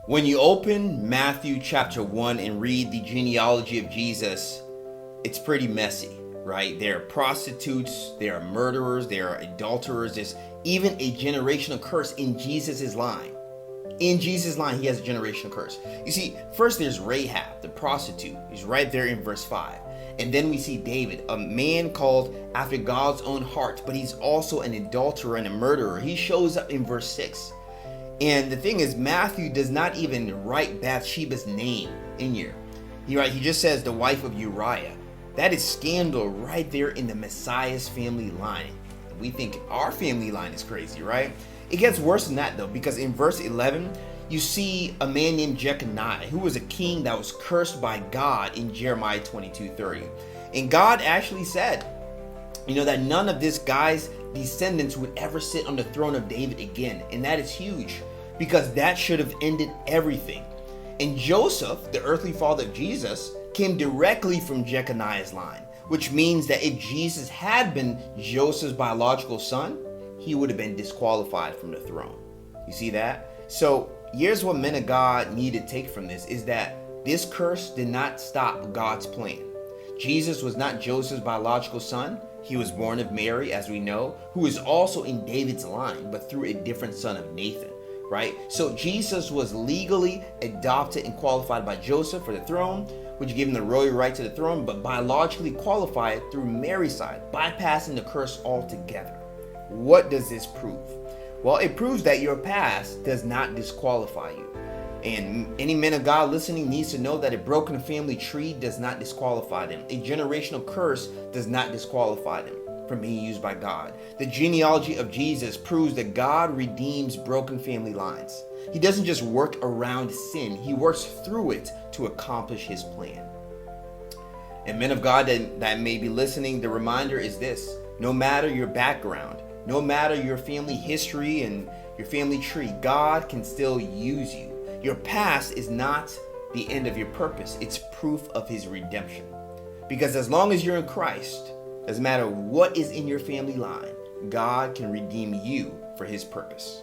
When you open Matthew chapter 1 and read the genealogy of Jesus, it's pretty messy, right? There are prostitutes, there are murderers, there are adulterers. There's even a generational curse in Jesus' line. In Jesus' line, he has a generational curse. You see, first there's Rahab, the prostitute. He's right there in verse 5. And then we see David, a man called after God's own heart, but he's also an adulterer and a murderer. He shows up in verse 6. And the thing is, Matthew does not even write Bathsheba's name in here. He just says the wife of Uriah. That is scandal right there in the Messiah's family line. We think our family line is crazy, right? It gets worse than that though, because in verse 11, you see a man named Jeconiah, who was a king that was cursed by God in Jeremiah 22:30. And God actually said, that none of this guy's descendants would ever sit on the throne of David again. And that is huge, because that should have ended everything. And Joseph, the earthly father of Jesus, came directly from Jeconiah's line, which means that if Jesus had been Joseph's biological son, he would have been disqualified from the throne. You see that? So here's what men of God need to take from this, is that this curse did not stop God's plan. Jesus was not Joseph's biological son. He was born of Mary, as we know, who is also in David's line, but through a different son of Nathan, right? So Jesus was legally adopted and qualified by Joseph for the throne, which gave him the royal right to the throne, but biologically qualified through Mary's side, bypassing the curse altogether. What does this prove? Well, it proves that your past does not disqualify you. And any man of God listening needs to know that a broken family tree does not disqualify them. A generational curse does not disqualify them from being used by God. The genealogy of Jesus proves that God redeems broken family lines. He doesn't just work around sin, he works through it to accomplish his plan. And men of God that may be listening, the reminder is this: no matter your background, no matter your family history and your family tree, God can still use you. Your past is not the end of your purpose. It's proof of his redemption. Because as long as you're in Christ, doesn't matter what is in your family line, God can redeem you for his purpose.